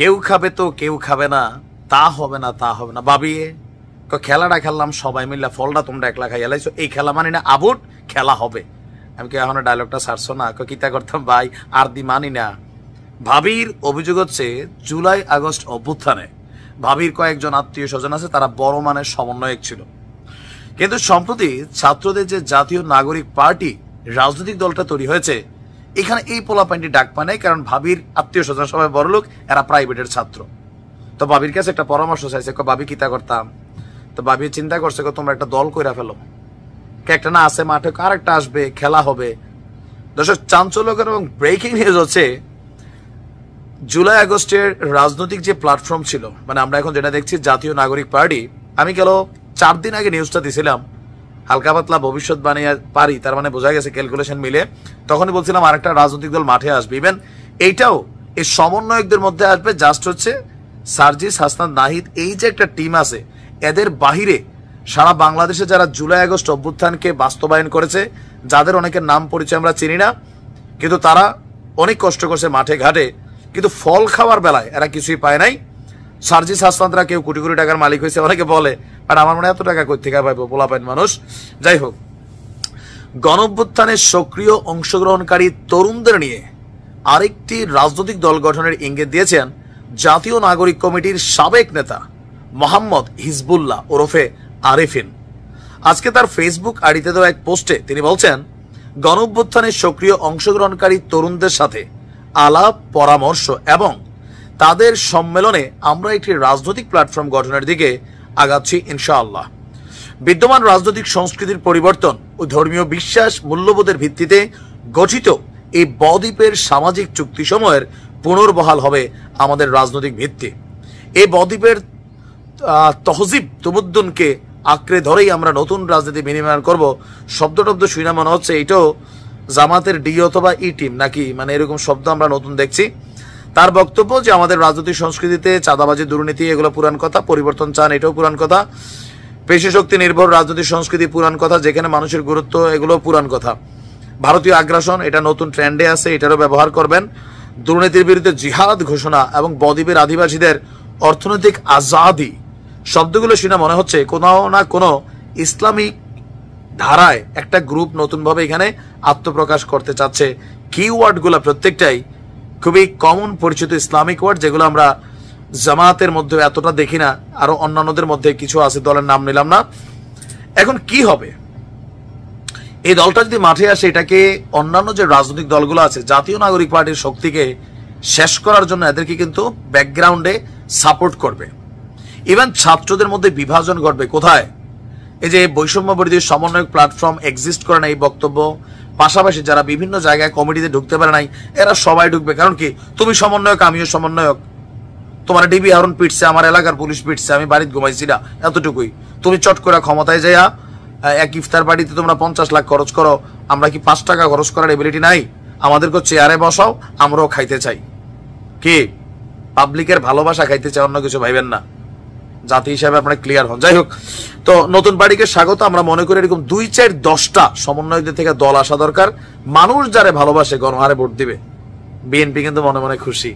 কেউ খাবে তো কেউ খাবে না, তা হবে না তা হবে না। ভাবিয়ে খেলাটা খেললাম সবাই মিলে, ফলটা তোমরা একলা খাই এলাইছো, এই খেলা মানি না, আবুট খেলা হবে। আমি কি এখন ডায়লগটা ছাড়ছো না? কিতা করতাম ভাই, আর দি মানি না। ভাবির অভিযোগ হচ্ছে জুলাই আগস্ট অভ্যুত্থানে ভাবির কয়েকজন আত্মীয় স্বজন আছে, তারা বড় মানের সমন্বয়ক ছিল। কিন্তু সম্প্রতি ছাত্রদের যে জাতীয় নাগরিক পার্টি রাজনৈতিক দলটা তৈরি হয়েছে, এখানে এই পোলাপাইনটি ডাক পায় নাই, কারণ ভাবির আত্মীয় স্বজন সবাই বড় লোক, এরা প্রাইভেটের ছাত্র। তো ভাবির কাছে একটা পরামর্শ চাইছে, ভাবি কিতা করতাম? তো ভাবি চিন্তা করছে তোমরা একটা দল কইরা ফেলো, একটা না আছে মাঠে, আর একটা আসবে, খেলা হবে। দর্শক, চাঞ্চল্যকর এবং ব্রেকিং নিউজ হচ্ছে, জুলাই আগস্টের রাজনৈতিক যে প্ল্যাটফর্ম ছিল, মানে আমরা এখন যেটা দেখছি জাতীয় নাগরিক পার্টি, আমি গেল 4 দিন আগে নিউজটা দিছিলাম, হালকা পাতলা ভবিষ্যৎবাণী পারি, তার মানে বোঝা গেছে ক্যালকুলেশন মিলে, তখনই বলছিলাম আরেকটা রাজনৈতিক দল মাঠে আসবে। ইভেন এইটাও এই সমন্বয়কদের মধ্যে আসবে, জাস্ট হচ্ছে সার্জিস হাসান নাহিদ, এই যে একটা টিম আছে, এদের বাহিরে সারা বাংলাদেশে যারা জুলাই আগস্ট অভ্যুত্থানকে বাস্তবায়ন করেছে, যাদের অনেকের নাম পরিচয় আমরা চিনি না, কিন্তু তারা অনেক কষ্ট করছে মাঠে ঘাটে, কিন্তু ফল খাওয়ার বেলায় এরা কিছুই পায় নাই। সার্জিস হাসনাতরা কেউ কোটি কোটি টাকার মালিক হয়েছে অনেকে বলে, আর আমার মনে এত টাকা কই থেকে পাইবো পোলাপাইন মানুষ। যাই হোক, গণঅভ্যুত্থানের সক্রিয় অংশগ্রহণকারী তরুণদের নিয়ে আরেকটি রাজনৈতিক দল গঠনের ইঙ্গিত দিয়েছেন জাতীয় নাগরিক কমিটির সাবেক নেতা মোহাম্মদ হিজবুল্লাহ ওরফে আরিফিন। আজকে তার ফেসবুক আইডিতে দেওয়া এক পোস্টে তিনি বলছেন, গণঅভ্যুত্থানের সক্রিয় অংশগ্রহণকারী তরুণদের সাথে আলাপ পরামর্শ এবং তাদের সম্মেলনে আমরা একটি রাজনৈতিক প্ল্যাটফর্ম গঠনের দিকে আগাচ্ছি ইনশাআল্লাহ। বিদ্যমান রাজনৈতিক সংস্কৃতির পরিবর্তন ও ধর্মীয় বিশ্বাস মূল্যবোধের ভিত্তিতে গঠিত এই বদ্বীপের সামাজিক চুক্তিসমূহের পুনর্বহাল হবে আমাদের রাজনৈতিক ভিত্তি। এই বদ্বীপের তহজিব তমুদ্দুনকে আঁকড়ে ধরেই আমরা নতুন রাজনীতি বিনিময় করব। শব্দ শুনে মনে হচ্ছে এটাও জামাতের ডি অথবা ই টিম নাকি, মানে এরকম শব্দ আমরা নতুন দেখছি। তার বক্তব্য যে আমাদের রাজনৈতিক সংস্কৃতিতে চাঁদাবাজি, দুর্নীতি এগুলো পুরান কথা, পরিবর্তন চান এটাও পুরান কথা, পেশি শক্তি নির্ভর রাজনৈতিক সংস্কৃতি পুরান কথা, যেখানে মানুষের গুরুত্ব এগুলো পুরান কথা। ভারতীয় আগ্রাসন এটা নতুন ট্রেন্ডে আছে, এটারও ব্যবহার করবেন। দুর্নীতির বিরুদ্ধে জিহাদ ঘোষণা এবং বদ্বীপের আদিবাসীদের অর্থনৈতিক আজাদি, শব্দগুলো শুনে মনে হচ্ছে কোনো না কোনো ইসলামিক ধারায় একটা গ্রুপ নতুনভাবে এখানে আত্মপ্রকাশ করতে চাচ্ছে। কিওয়ার্ডগুলো প্রত্যেকটাই খুবই কমন পরিচিত ইসলামিক ওয়ার্ড, যেগুলো আমরা জামাতের মধ্যে এতটা দেখি না, আরো অন্যান্যদের মধ্যে কিছু আছে, দলের নাম নিলাম না। এখন কি হবে? এই দলটা যদি মাঠে আসে, এটাকে অন্যান্য যে রাজনৈতিক দলগুলো আছে, জাতীয় নাগরিক পার্টির শক্তিকে শেষ করার জন্য এদেরকে কিন্তু ব্যাকগ্রাউন্ডে সাপোর্ট করবে। ইভেন ছাত্রদের মধ্যে বিভাজন ঘটবে। কোথায়? এই যে বৈষম্য বিরোধী সমন্বয়ক প্ল্যাটফর্ম এক্সিস্ট করে না, এই বক্তব্য, পাশাপাশি যারা বিভিন্ন জায়গায় কমিটিতে ঢুকতে পারে নাই, এরা সবাই ঢুকবে। কারণ কি, তুমি সমন্বয়ক, আমিও সমন্বয়ক, তোমার ডিবি হারুন পিটছে, আমার এলাকার পুলিশ পিটছে, আমি বাড়িতে ঘুমাইছি না, এতটুকুই। তুমি চট করে ক্ষমতায় যাইয়া এক ইফতার পার্টিতে তোমরা 50 লাখ খরচ করো, আমরা কি 5 টাকা খরচ করার এবিলিটি নাই? আমাদেরকে চেয়ারে বসাও, আমরাও খাইতে চাই। কি পাবলিকের ভালোবাসা খাইতে চাই, অন্য কিছু ভাইবেন না। জাতি হিসাবে আপনারা ক্লিয়ার হন। যাই হোক, তো নতুন পার্টিকে স্বাগত। আমরা মনে করি এরকম 2-4-10টা সমন্বয়কদের থেকে দল আসা দরকার। মানুষ যারে ভালোবাসে গণহারে ভোট দিবে। বিএনপি কিন্তু মনে মনে খুশি।